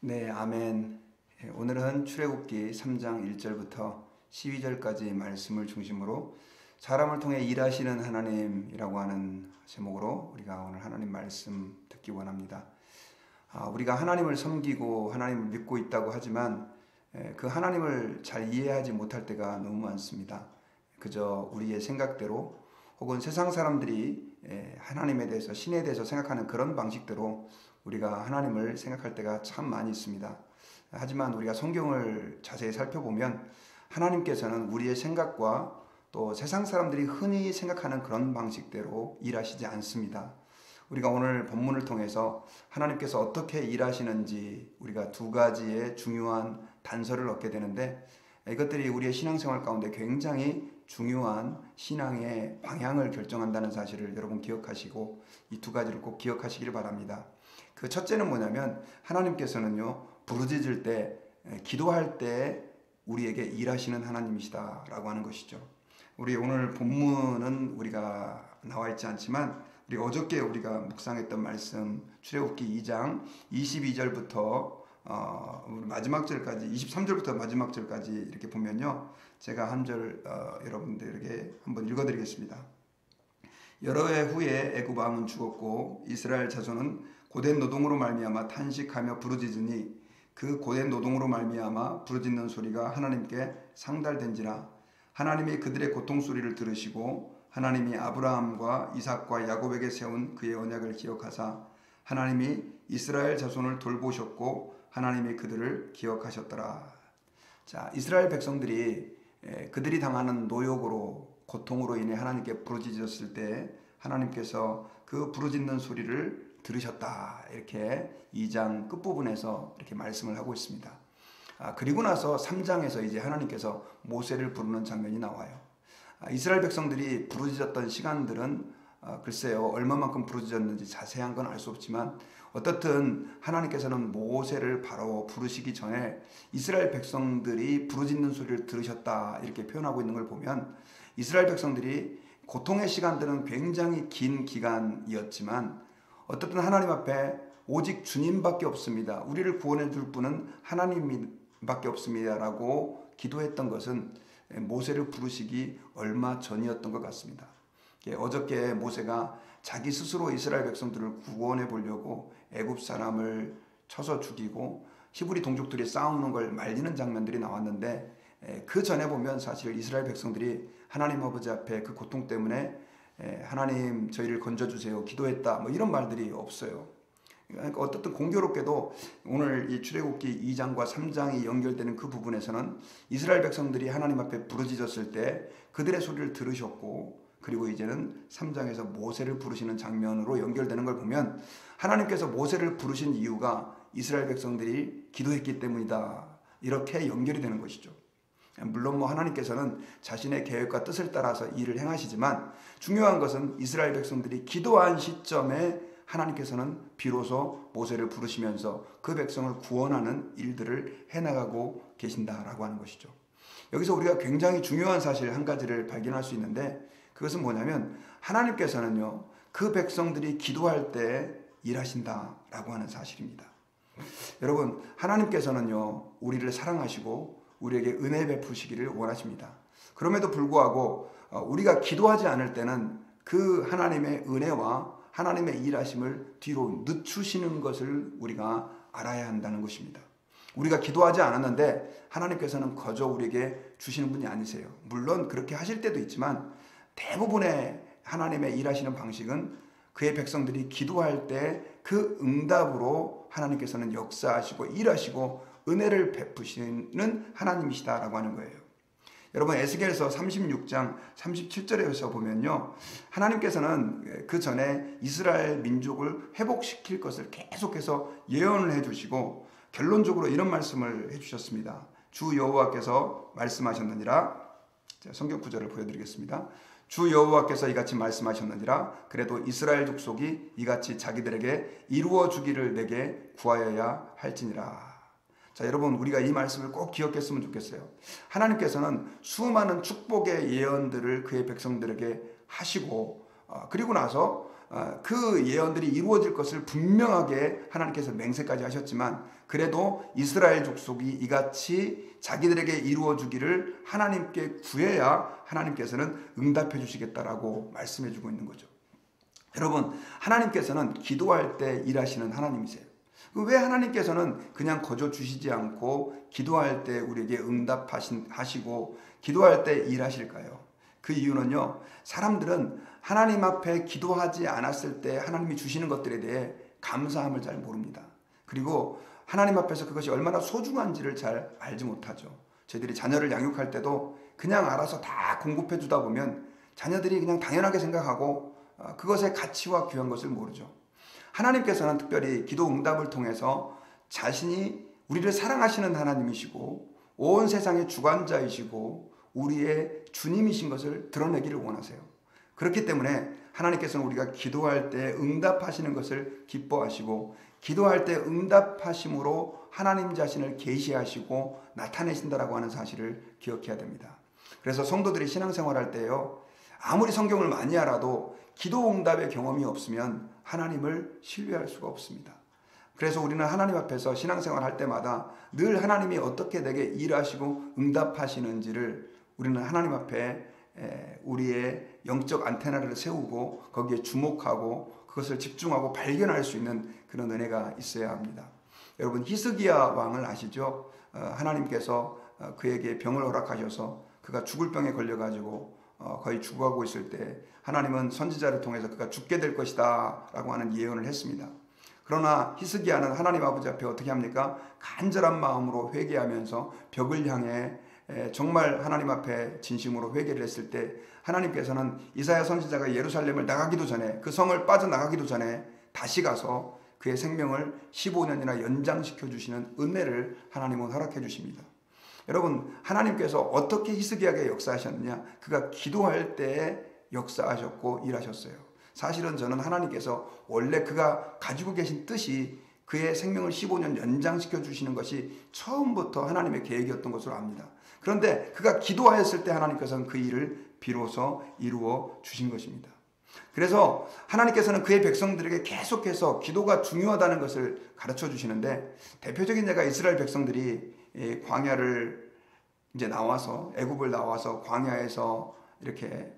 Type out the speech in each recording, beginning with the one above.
네, 아멘. 오늘은 출애굽기 3장 1절부터 12절까지 말씀을 중심으로 사람을 통해 일하시는 하나님이라고 하는 제목으로 우리가 오늘 하나님 말씀 듣기 원합니다. 우리가 하나님을 섬기고 하나님을 믿고 있다고 하지만 그 하나님을 잘 이해하지 못할 때가 너무 많습니다. 그저 우리의 생각대로 혹은 세상 사람들이 하나님에 대해서, 신에 대해서 생각하는 그런 방식대로 우리가 하나님을 생각할 때가 참 많이 있습니다. 하지만 우리가 성경을 자세히 살펴보면 하나님께서는 우리의 생각과 또 세상 사람들이 흔히 생각하는 그런 방식대로 일하시지 않습니다. 우리가 오늘 본문을 통해서 하나님께서 어떻게 일하시는지 우리가 두 가지의 중요한 단서를 얻게 되는데, 이것들이 우리의 신앙생활 가운데 굉장히 중요한 신앙의 방향을 결정한다는 사실을 여러분 기억하시고 이 두 가지를 꼭 기억하시기를 바랍니다. 그 첫째는 뭐냐면 하나님께서는요, 부르짖을 때, 기도할 때 우리에게 일하시는 하나님이시다라고 하는 것이죠. 우리 오늘 본문은 우리가 나와 있지 않지만 우리 어저께 우리가 묵상했던 말씀 출애굽기 2장 22절부터 마지막 절까지, 23절부터 마지막 절까지 이렇게 보면요, 제가 한 절 여러분들에게 한번 읽어드리겠습니다. 여러 해 후에 애굽 왕은 죽었고 이스라엘 자손은 고된 노동으로 말미암아 탄식하며 부르짖으니 그 고된 노동으로 말미암아 부르짖는 소리가 하나님께 상달된지라. 하나님이 그들의 고통 소리를 들으시고 하나님이 아브라함과 이삭과 야곱에게 세운 그의 언약을 기억하사 하나님이 이스라엘 자손을 돌보셨고 하나님이 그들을 기억하셨더라. 자, 이스라엘 백성들이 그들이 당하는 노역으로, 고통으로 인해 하나님께 부르짖었을 때 하나님께서 그 부르짖는 소리를 들으셨다, 이렇게 2장 끝부분에서 이렇게 말씀을 하고 있습니다. 그리고 나서 3장에서 이제 하나님께서 모세를 부르는 장면이 나와요. 이스라엘 백성들이 부르짖었던 시간들은 글쎄요, 얼마만큼 부르짖었는지 자세한 건 알 수 없지만 어떻든 하나님께서는 모세를 바로 부르시기 전에 이스라엘 백성들이 부르짖는 소리를 들으셨다, 이렇게 표현하고 있는 걸 보면 이스라엘 백성들이 고통의 시간들은 굉장히 긴 기간이었지만 어떻든 하나님 앞에 오직 주님밖에 없습니다, 우리를 구원해 줄 분은 하나님밖에 없습니다 라고 기도했던 것은 모세를 부르시기 얼마 전이었던 것 같습니다. 어저께 모세가 자기 스스로 이스라엘 백성들을 구원해 보려고 애굽 사람을 쳐서 죽이고 히브리 동족들이 싸우는 걸 말리는 장면들이 나왔는데, 그 전에 보면 사실 이스라엘 백성들이 하나님 아버지 앞에 그 고통 때문에 하나님 저희를 건져주세요 기도했다, 뭐 이런 말들이 없어요. 그러니까 어떻든 공교롭게도 오늘 이 출애굽기 2장과 3장이 연결되는 그 부분에서는 이스라엘 백성들이 하나님 앞에 부르짖었을 때 그들의 소리를 들으셨고, 그리고 이제는 3장에서 모세를 부르시는 장면으로 연결되는 걸 보면 하나님께서 모세를 부르신 이유가 이스라엘 백성들이 기도했기 때문이다, 이렇게 연결이 되는 것이죠. 물론 하나님께서는 자신의 계획과 뜻을 따라서 일을 행하시지만 중요한 것은 이스라엘 백성들이 기도한 시점에 하나님께서는 비로소 모세를 부르시면서 그 백성을 구원하는 일들을 해나가고 계신다라고 하는 것이죠. 여기서 우리가 굉장히 중요한 사실 한 가지를 발견할 수 있는데, 그것은 뭐냐면 하나님께서는요, 그 백성들이 기도할 때 일하신다라고 하는 사실입니다. 여러분, 하나님께서는요, 우리를 사랑하시고 우리에게 은혜 베푸시기를 원하십니다. 그럼에도 불구하고 우리가 기도하지 않을 때는 그 하나님의 은혜와 하나님의 일하심을 뒤로 늦추시는 것을 우리가 알아야 한다는 것입니다. 우리가 기도하지 않았는데 하나님께서는 거저 우리에게 주시는 분이 아니세요. 물론 그렇게 하실 때도 있지만 대부분의 하나님의 일하시는 방식은 그의 백성들이 기도할 때 그 응답으로 하나님께서는 역사하시고 일하시고 은혜를 베푸시는 하나님이시다라고 하는 거예요. 여러분, 에스겔서 36장 37절에서 보면요, 하나님께서는 그 전에 이스라엘 민족을 회복시킬 것을 계속해서 예언을 해주시고 결론적으로 이런 말씀을 해주셨습니다. 주 여호와께서 말씀하셨느니라. 성경 구절을 보여드리겠습니다. 주 여호와께서 이같이 말씀하셨느니라. 그래도 이스라엘 족속이 이같이 자기들에게 이루어 주기를 내게 구하여야 할지니라. 자, 여러분, 우리가 이 말씀을 꼭 기억했으면 좋겠어요. 하나님께서는 수많은 축복의 예언들을 그의 백성들에게 하시고 그리고 나서 그 예언들이 이루어질 것을 분명하게 하나님께서 맹세까지 하셨지만 그래도 이스라엘 족속이 이같이 자기들에게 이루어주기를 하나님께 구해야 하나님께서는 응답해 주시겠다라고 말씀해 주고 있는 거죠. 여러분, 하나님께서는 기도할 때 일하시는 하나님이세요. 왜 하나님께서는 그냥 거저 주시지 않고 기도할 때 우리에게 응답하시고 기도할 때 일하실까요? 그 이유는요, 사람들은 하나님 앞에 기도하지 않았을 때 하나님이 주시는 것들에 대해 감사함을 잘 모릅니다. 그리고 하나님 앞에서 그것이 얼마나 소중한지를 잘 알지 못하죠. 저희들이 자녀를 양육할 때도 그냥 알아서 다 공급해 주다 보면 자녀들이 그냥 당연하게 생각하고 그것의 가치와 귀한 것을 모르죠. 하나님께서는 특별히 기도 응답을 통해서 자신이 우리를 사랑하시는 하나님이시고 온 세상의 주관자이시고 우리의 주님이신 것을 드러내기를 원하세요. 그렇기 때문에 하나님께서는 우리가 기도할 때 응답하시는 것을 기뻐하시고 기도할 때 응답하심으로 하나님 자신을 계시하시고 나타내신다라고 하는 사실을 기억해야 됩니다. 그래서 성도들이 신앙생활할 때요, 아무리 성경을 많이 알아도 기도 응답의 경험이 없으면 하나님을 신뢰할 수가 없습니다. 그래서 우리는 하나님 앞에서 신앙생활 할 때마다 늘 하나님이 어떻게 내게 일하시고 응답하시는지를 우리는 하나님 앞에 우리의 영적 안테나를 세우고 거기에 주목하고 그것을 집중하고 발견할 수 있는 그런 은혜가 있어야 합니다. 여러분, 히스기야 왕을 아시죠? 하나님께서 그에게 병을 허락하셔서 그가 죽을 병에 걸려가지고 거의 죽어가고 있을 때 하나님은 선지자를 통해서 그가 죽게 될 것이다 라고 하는 예언을 했습니다. 그러나 히스기야는 하나님 아버지 앞에 어떻게 합니까? 간절한 마음으로 회개하면서 벽을 향해 정말 하나님 앞에 진심으로 회개를 했을 때 하나님께서는 이사야 선지자가 예루살렘을 나가기도 전에, 그 성을 빠져나가기도 전에 다시 가서 그의 생명을 15년이나 연장시켜 주시는 은혜를 하나님은 허락해 주십니다. 여러분, 하나님께서 어떻게 히스기야에게 역사하셨느냐? 그가 기도할 때 역사하셨고 일하셨어요. 사실은 저는 하나님께서 원래 그가 가지고 계신 뜻이 그의 생명을 15년 연장시켜 주시는 것이 처음부터 하나님의 계획이었던 것으로 압니다. 그런데 그가 기도하였을 때 하나님께서는 그 일을 비로소 이루어 주신 것입니다. 그래서 하나님께서는 그의 백성들에게 계속해서 기도가 중요하다는 것을 가르쳐 주시는데, 대표적인 예가 이스라엘 백성들이 광야를 이제 나와서, 애굽을 나와서 광야에서 이렇게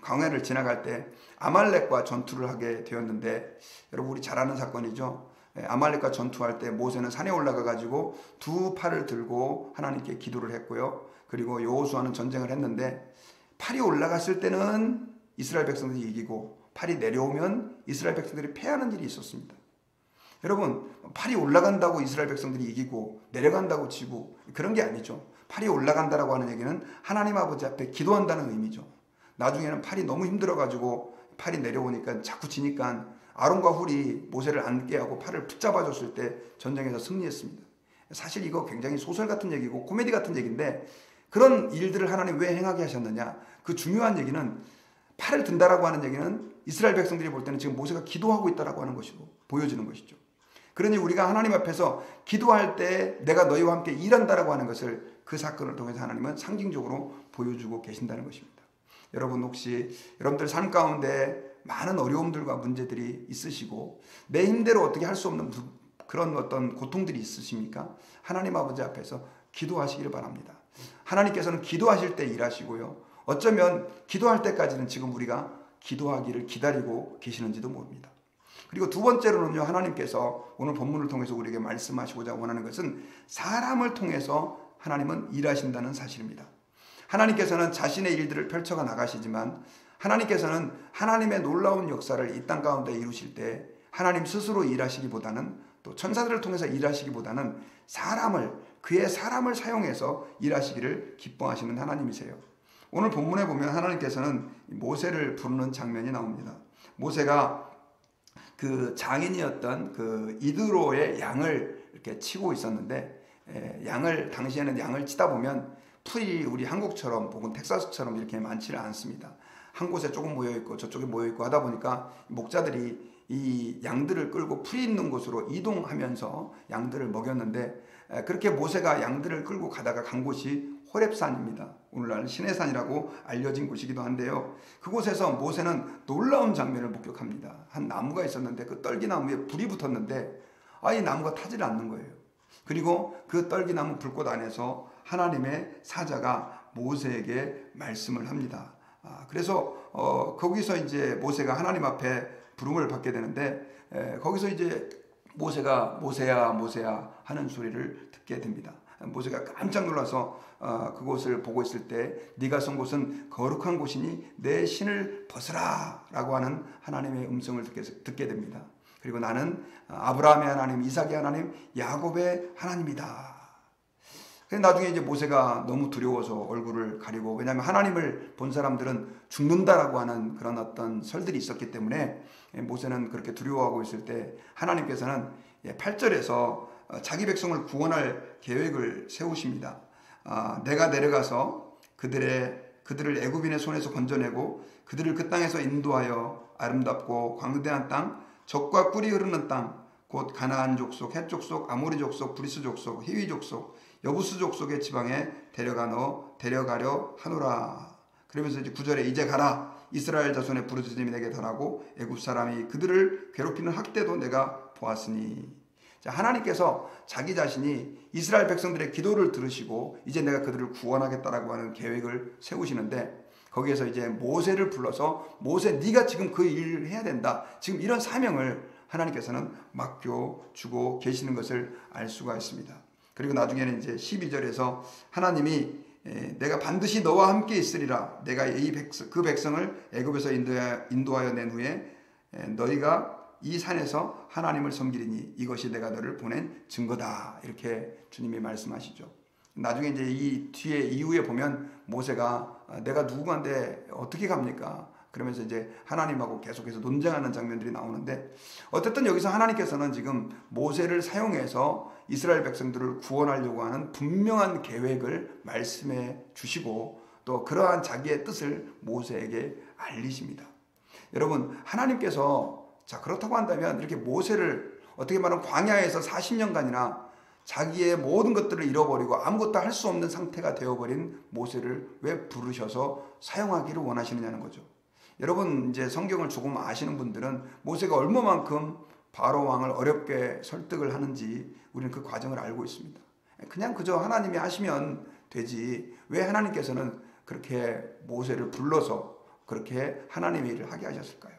광야를 지나갈 때 아말렉과 전투를 하게 되었는데, 여러분 우리 잘 아는 사건이죠. 아말렉과 전투할 때 모세는 산에 올라가 가지고 두 팔을 들고 하나님께 기도를 했고요. 그리고 여호수아는 전쟁을 했는데, 팔이 올라갔을 때는 이스라엘 백성들이 이기고 팔이 내려오면 이스라엘 백성들이 패하는 일이 있었습니다. 여러분, 팔이 올라간다고 이스라엘 백성들이 이기고 내려간다고 지고 그런 게 아니죠. 팔이 올라간다라고 하는 얘기는 하나님 아버지 앞에 기도한다는 의미죠. 나중에는 팔이 너무 힘들어가지고 팔이 내려오니까 자꾸 지니까 아론과 훌이 모세를 앉게 하고 팔을 붙잡아줬을 때 전쟁에서 승리했습니다. 사실 이거 굉장히 소설 같은 얘기고 코미디 같은 얘기인데, 그런 일들을 하나님 왜 행하게 하셨느냐? 그 중요한 얘기는, 팔을 든다라고 하는 얘기는 이스라엘 백성들이 볼 때는 지금 모세가 기도하고 있다라고 하는 것이고 보여지는 것이죠. 그러니 우리가 하나님 앞에서 기도할 때 내가 너희와 함께 일한다라고 하는 것을 그 사건을 통해서 하나님은 상징적으로 보여주고 계신다는 것입니다. 여러분, 혹시 여러분들 삶 가운데 많은 어려움들과 문제들이 있으시고 내 힘대로 어떻게 할 수 없는 그런 어떤 고통들이 있으십니까? 하나님 아버지 앞에서 기도하시기를 바랍니다. 하나님께서는 기도하실 때 일하시고요, 어쩌면 기도할 때까지는 지금 우리가 기도하기를 기다리고 계시는지도 모릅니다. 그리고 두 번째로는요, 하나님께서 오늘 본문을 통해서 우리에게 말씀하시고자 원하는 것은 사람을 통해서 하나님은 일하신다는 사실입니다. 하나님께서는 자신의 일들을 펼쳐가 나가시지만 하나님께서는 하나님의 놀라운 역사를 이 땅 가운데 이루실 때 하나님 스스로 일하시기보다는, 또 천사들을 통해서 일하시기보다는 그의 사람을 사용해서 일하시기를 기뻐하시는 하나님이세요. 오늘 본문에 보면 하나님께서는 모세를 부르는 장면이 나옵니다. 모세가 그 장인이었던 그 이드로의 양을 이렇게 치고 있었는데, 당시에는 양을 치다 보면 풀이 우리 한국처럼 혹은 텍사스처럼 이렇게 많지는 않습니다. 한 곳에 조금 모여있고 저쪽에 모여있고 하다 보니까 목자들이 이 양들을 끌고 풀이 있는 곳으로 이동하면서 양들을 먹였는데, 그렇게 모세가 양들을 끌고 가다가 간 곳이 호렙산입니다. 오늘날 시내산이라고 알려진 곳이기도 한데요. 그곳에서 모세는 놀라운 장면을 목격합니다. 한 나무가 있었는데 그 떨기나무에 불이 붙었는데 이 나무가 타질 않는 거예요. 그리고 그 떨기나무 불꽃 안에서 하나님의 사자가 모세에게 말씀을 합니다. 그래서 거기서 이제 모세가 하나님 앞에 부름을 받게 되는데, 거기서 이제 모세가 모세야 모세야 하는 소리를 듣게 됩니다. 모세가 깜짝 놀라서 그곳을 보고 있을 때 네가 선 곳은 거룩한 곳이니 내 신을 벗으라 라고 하는 하나님의 음성을 듣게 됩니다. 그리고 나는 아브라함의 하나님, 이삭의 하나님, 야곱의 하나님이다. 나중에 이제 모세가 너무 두려워서 얼굴을 가리고, 왜냐하면 하나님을 본 사람들은 죽는다라고 하는 그런 어떤 설들이 있었기 때문에 모세는 그렇게 두려워하고 있을 때 하나님께서는 8절에서 자기 백성을 구원할 계획을 세우십니다. 내가 내려가서 그들을 애굽인의 손에서 건져내고 그들을 그 땅에서 인도하여 아름답고 광대한 땅, 젖과 꿀이 흐르는 땅, 곧 가나안 족속, 헷 족속, 아모리 족속, 브리스 족속, 히위 족속, 여부스 족속의 지방에 데려가려 하노라. 그러면서 이제 9절에 이제 가라. 이스라엘 자손의 부르짖음이 내게 달하고 애굽 사람이 그들을 괴롭히는 학대도 내가 보았으니. 자, 하나님께서 자기 자신이 이스라엘 백성들의 기도를 들으시고 이제 내가 그들을 구원하겠다라고 하는 계획을 세우시는데, 거기에서 이제 모세를 불러서 모세 네가 지금 그 일을 해야 된다. 지금 이런 사명을 하나님께서는 맡겨주고 계시는 것을 알 수가 있습니다. 그리고 나중에는 이제 12절에서 하나님이 내가 반드시 너와 함께 있으리라. 내가 그 백성을 애굽에서 인도하여 낸 후에 너희가 이 산에서 하나님을 섬기리니 이것이 내가 너를 보낸 증거다. 이렇게 주님이 말씀하시죠. 나중에 이제 이 뒤에 이후에 보면 모세가 내가 누구한테 어떻게 갑니까? 그러면서 이제 하나님하고 계속해서 논쟁하는 장면들이 나오는데, 어쨌든 여기서 하나님께서는 지금 모세를 사용해서 이스라엘 백성들을 구원하려고 하는 분명한 계획을 말씀해 주시고 또 그러한 자기의 뜻을 모세에게 알리십니다. 여러분, 하나님께서 그렇다고 한다면 이렇게 모세를 어떻게 말하면 광야에서 40년간이나 자기의 모든 것들을 잃어버리고 아무것도 할 수 없는 상태가 되어버린 모세를 왜 부르셔서 사용하기를 원하시느냐는 거죠. 여러분, 이제 성경을 조금 아시는 분들은 모세가 얼마만큼 바로 왕을 어렵게 설득을 하는지 우리는 그 과정을 알고 있습니다. 그냥 그저 하나님이 하시면 되지 왜 하나님께서는 그렇게 모세를 불러서 그렇게 하나님의 일을 하게 하셨을까요?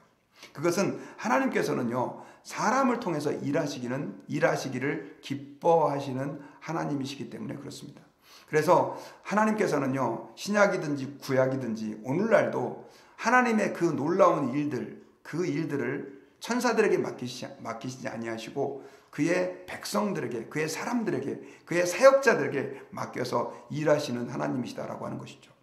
그것은 하나님께서는요, 사람을 통해서 일하시기를 기뻐하시는 하나님이시기 때문에 그렇습니다. 그래서 하나님께서는요, 신약이든지 구약이든지 오늘날도 하나님의 그 놀라운 일들, 그 일들을 천사들에게 맡기시지 아니하시고 그의 백성들에게, 그의 사람들에게, 그의 사역자들에게 맡겨서 일하시는 하나님이시다라고 하는 것이죠.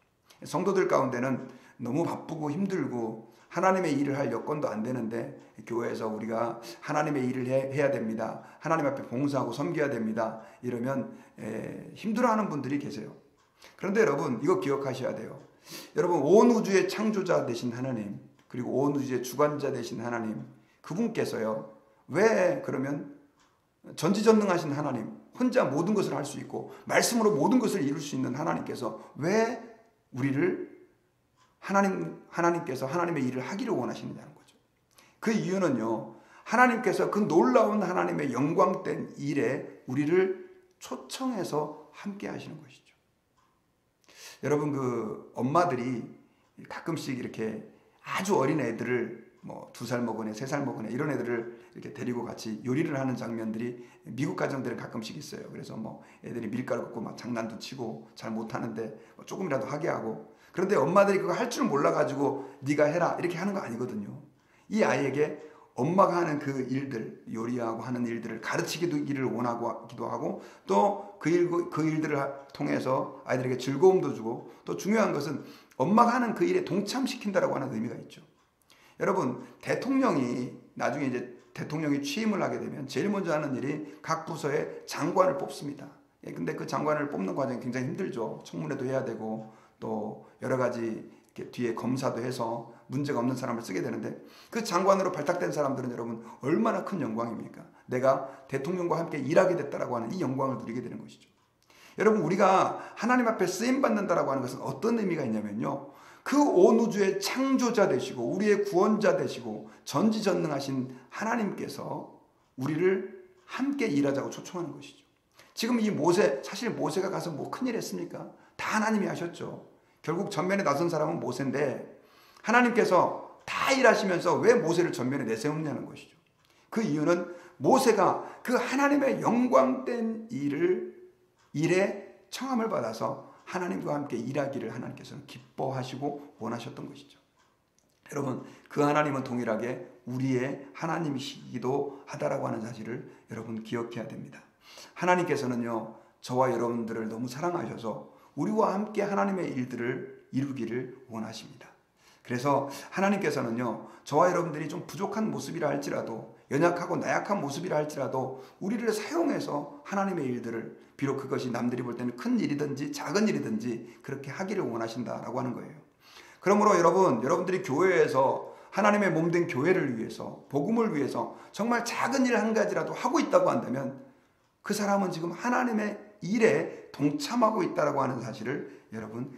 성도들 가운데는 너무 바쁘고 힘들고 하나님의 일을 할 여건도 안 되는데 교회에서 우리가 하나님의 일을 해야 됩니다. 하나님 앞에 봉사하고 섬겨야 됩니다. 이러면 힘들어하는 분들이 계세요. 그런데 여러분, 이거 기억하셔야 돼요. 여러분, 온 우주의 창조자 되신 하나님, 그리고 온 우주의 주관자 되신 하나님, 그분께서요, 왜 그러면 전지전능하신 하나님, 혼자 모든 것을 할 수 있고 말씀으로 모든 것을 이룰 수 있는 하나님께서 왜 우리를 하나님께서 하나님의 일을 하기를 원하시느냐는 거죠. 그 이유는요, 하나님께서 그 놀라운 하나님의 영광된 일에 우리를 초청해서 함께 하시는 것이죠. 여러분, 그 엄마들이 가끔씩 이렇게 아주 어린 애들을 2살 먹은 애, 3살 먹은 애 이런 애들을 이렇게 데리고 같이 요리를 하는 장면들이 미국 가정들은 가끔씩 있어요. 그래서 애들이 밀가루 굽고 막 장난도 치고 잘 못하는데 조금이라도 하게 하고, 그런데 엄마들이 그거 할 줄 몰라가지고 네가 해라 이렇게 하는 거 아니거든요. 이 아이에게 엄마가 하는 그 일들, 요리하고 하는 일들을 가르치기를 원하기도 하고 또 그 일들을 통해서 아이들에게 즐거움도 주고, 또 중요한 것은 엄마가 하는 그 일에 동참시킨다라고 하는 의미가 있죠. 여러분, 나중에 이제 대통령이 취임을 하게 되면 제일 먼저 하는 일이 각 부서에 장관을 뽑습니다. 근데 그 장관을 뽑는 과정이 굉장히 힘들죠. 청문회도 해야 되고 또 여러 가지 이렇게 뒤에 검사도 해서 문제가 없는 사람을 쓰게 되는데, 그 장관으로 발탁된 사람들은 여러분 얼마나 큰 영광입니까? 내가 대통령과 함께 일하게 됐다라고 하는 이 영광을 누리게 되는 것이죠. 여러분, 우리가 하나님 앞에 쓰임받는다라고 하는 것은 어떤 의미가 있냐면요, 그 온 우주의 창조자 되시고 우리의 구원자 되시고 전지전능하신 하나님께서 우리를 함께 일하자고 초청하는 것이죠. 지금 이 모세, 사실 모세가 가서 뭐 큰일 했습니까? 다 하나님이 하셨죠. 결국 전면에 나선 사람은 모세인데, 하나님께서 다 일하시면서 왜 모세를 전면에 내세우냐는 것이죠. 그 이유는 모세가 그 하나님의 영광된 일에 청함을 받아서 하나님과 함께 일하기를 하나님께서는 기뻐하시고 원하셨던 것이죠. 여러분, 그 하나님은 동일하게 우리의 하나님이시기도 하다라고 하는 사실을 여러분 기억해야 됩니다. 하나님께서는요, 저와 여러분들을 너무 사랑하셔서 우리와 함께 하나님의 일들을 이루기를 원하십니다. 그래서 하나님께서는요, 저와 여러분들이 좀 부족한 모습이라 할지라도, 연약하고 나약한 모습이라 할지라도 우리를 사용해서 하나님의 일들을, 비록 그것이 남들이 볼 때는 큰 일이든지 작은 일이든지 그렇게 하기를 원하신다라고 하는 거예요. 그러므로 여러분들이 교회에서 하나님의 몸된 교회를 위해서, 복음을 위해서 정말 작은 일 한 가지라도 하고 있다고 한다면 그 사람은 지금 하나님의 일에 동참하고 있다라고 하는 사실을 여러분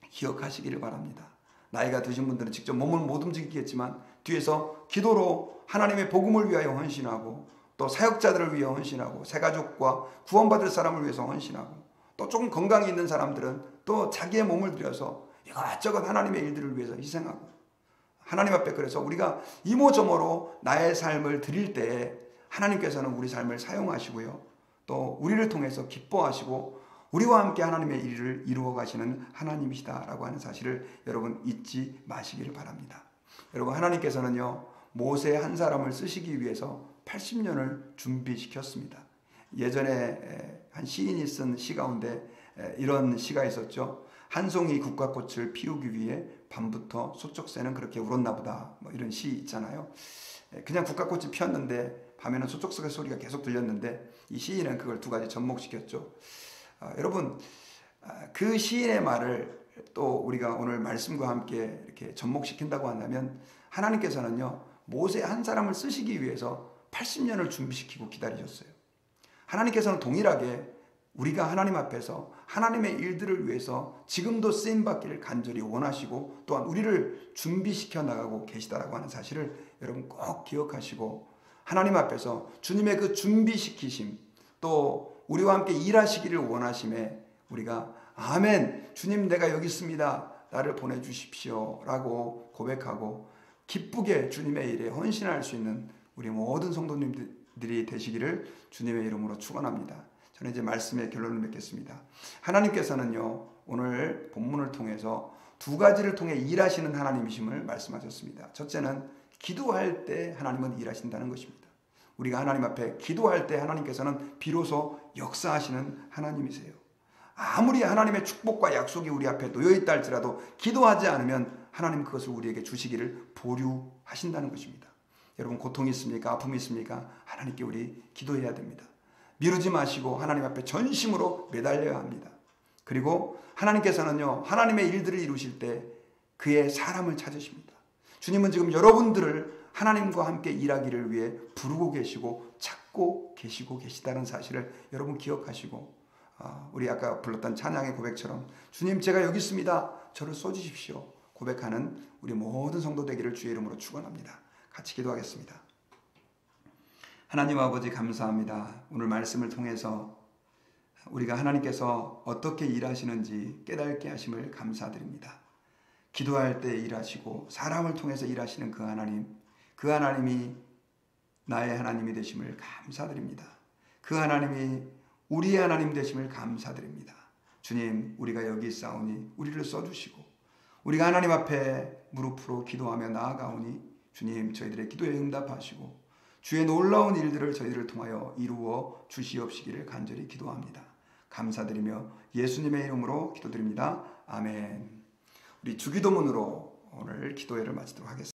기억하시기를 바랍니다. 나이가 드신 분들은 직접 몸을 못 움직이겠지만 뒤에서 기도로 하나님의 복음을 위하여 헌신하고, 또 사역자들을 위해 헌신하고, 새가족과 구원받을 사람을 위해서 헌신하고, 또 조금 건강이 있는 사람들은 또 자기의 몸을 들여서 이것저것 하나님의 일들을 위해서 희생하고, 하나님 앞에 그래서 우리가 이모저모로 나의 삶을 드릴 때 하나님께서는 우리 삶을 사용하시고요, 또 우리를 통해서 기뻐하시고 우리와 함께 하나님의 일을 이루어 가시는 하나님이시다라고 하는 사실을 여러분 잊지 마시기를 바랍니다. 여러분, 하나님께서는요, 모세 한 사람을 쓰시기 위해서 80년을 준비시켰습니다. 예전에 한 시인이 쓴 시 가운데 이런 시가 있었죠. 한 송이 국화꽃을 피우기 위해 밤부터 소쩍새는 그렇게 울었나 보다, 뭐 이런 시 있잖아요. 그냥 국화꽃이 피었는데 밤에는 소쩍새 소리가 계속 들렸는데, 이 시인은 그걸 두 가지 접목시켰죠. 여러분, 그 시인의 말을 또 우리가 오늘 말씀과 함께 이렇게 접목시킨다고 한다면, 하나님께서는요, 모세 한 사람을 쓰시기 위해서 80년을 준비시키고 기다리셨어요. 하나님께서는 동일하게 우리가 하나님 앞에서 하나님의 일들을 위해서 지금도 쓰임받기를 간절히 원하시고, 또한 우리를 준비시켜 나가고 계시다라고 하는 사실을 여러분 꼭 기억하시고, 하나님 앞에서 주님의 그 준비시키심, 또 우리와 함께 일하시기를 원하심에 우리가 아멘, 주님 내가 여기 있습니다, 나를 보내주십시오 라고 고백하고 기쁘게 주님의 일에 헌신할 수 있는 우리 모든 성도님들이 되시기를 주님의 이름으로 축원합니다. 저는 이제 말씀의 결론을 맺겠습니다. 하나님께서는요, 오늘 본문을 통해서 두 가지를 통해 일하시는 하나님이심을 말씀하셨습니다. 첫째는 기도할 때 하나님은 일하신다는 것입니다. 우리가 하나님 앞에 기도할 때 하나님께서는 비로소 역사하시는 하나님이세요. 아무리 하나님의 축복과 약속이 우리 앞에 놓여있다 할지라도 기도하지 않으면 하나님 그것을 우리에게 주시기를 보류하신다는 것입니다. 여러분, 고통이 있습니까? 아픔이 있습니까? 하나님께 우리 기도해야 됩니다. 미루지 마시고 하나님 앞에 전심으로 매달려야 합니다. 그리고 하나님께서는요, 하나님의 일들을 이루실 때 그의 사람을 찾으십니다. 주님은 지금 여러분들을 하나님과 함께 일하기를 위해 부르고 계시고 찾고 계시다는 사실을 여러분 기억하시고, 우리 아까 불렀던 찬양의 고백처럼 주님 제가 여기 있습니다, 저를 써주십시오 고백하는 우리 모든 성도 되기를 주의 이름으로 축원합니다. 같이 기도하겠습니다. 하나님 아버지, 감사합니다. 오늘 말씀을 통해서 우리가 하나님께서 어떻게 일하시는지 깨닫게 하심을 감사드립니다. 기도할 때 일하시고 사람을 통해서 일하시는 그 하나님, 그 하나님이 나의 하나님이 되심을 감사드립니다. 그 하나님이 우리의 하나님 되심을 감사드립니다. 주님, 우리가 여기 있사오니 우리를 써주시고 우리가 하나님 앞에 무릎으로 기도하며 나아가오니 주님, 저희들의 기도에 응답하시고 주의 놀라운 일들을 저희들을 통하여 이루어 주시옵시기를 간절히 기도합니다. 감사드리며 예수님의 이름으로 기도드립니다. 아멘. 우리 주기도문으로 오늘 기도회를 마치도록 하겠습니다.